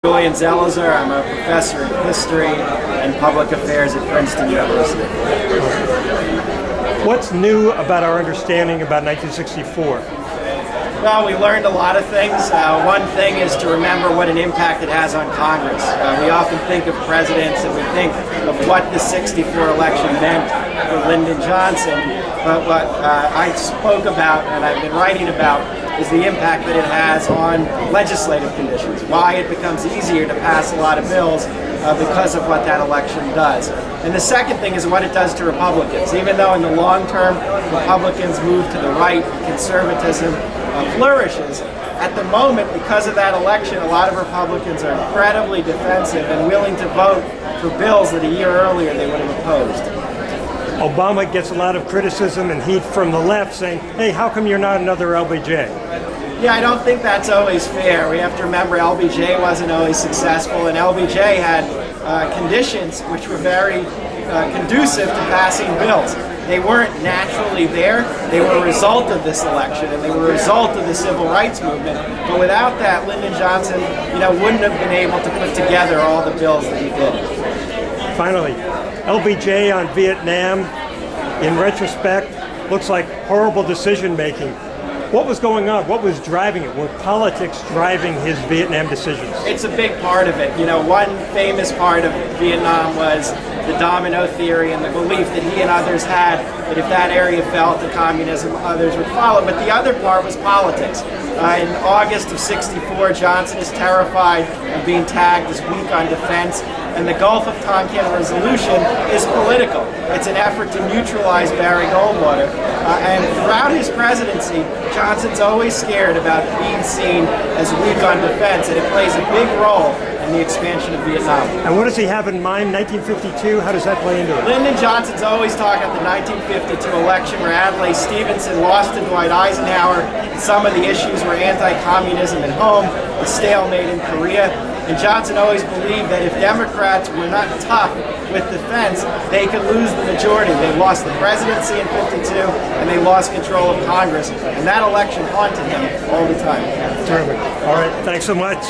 Julian Zelizer. I'm a professor of history and public affairs at Princeton University. What's new about our understanding about 1964? Well, we learned a lot of things. One thing is to remember what an impact it has on Congress. We often think of presidents and we think of what the '64 election meant for Lyndon Johnson, but what I spoke about and I've been writing about is the impact that it has on legislative conditions, why it becomes easier to pass a lot of bills because of what that election does. And the second thing is what it does to Republicans. Even though in the long term Republicans move to the right, conservatism flourishes, at the moment, because of that election, a lot of Republicans are incredibly defensive and willing to vote for bills that a year earlier they would have opposed. Obama gets a lot of criticism and heat from the left saying, hey, how come you're not another LBJ? Yeah, I don't think that's always fair. We have to remember LBJ wasn't always successful, and LBJ had conditions which were very conducive to passing bills. They weren't naturally there. They were a result of this election, and they were a result of the civil rights movement. But without that, Lyndon Johnson, wouldn't have been able to put together all the bills that he did. Finally, LBJ on Vietnam, in retrospect, looks like horrible decision making. What was going on? What was driving it? Were politics driving his Vietnam decisions? It's a big part of it. One famous part of Vietnam was the domino theory and the belief that he and others had that if that area fell to communism, others would follow. But the other part was politics. In August of '64, Johnson is terrified of being tagged as weak on defense, and the Gulf of Tonkin resolution is political. It's an effort to neutralize Barry Goldwater. And throughout his presidency, Johnson's always scared about being seen as weak on defense, and it plays a big role in the expansion of Vietnam. And what does he have in mind, 1952? How does that play into it? Lyndon Johnson's always talking about the 1952 election where Adlai Stevenson lost to Dwight Eisenhower. Some of the issues were anti-communism at home, the stalemate in Korea. And Johnson always believed that if Democrats were not tough with defense, they could lose the majority. They lost the presidency in '52, and they lost control of Congress. And that election haunted him all the time. Terrific. All right. Thanks so much.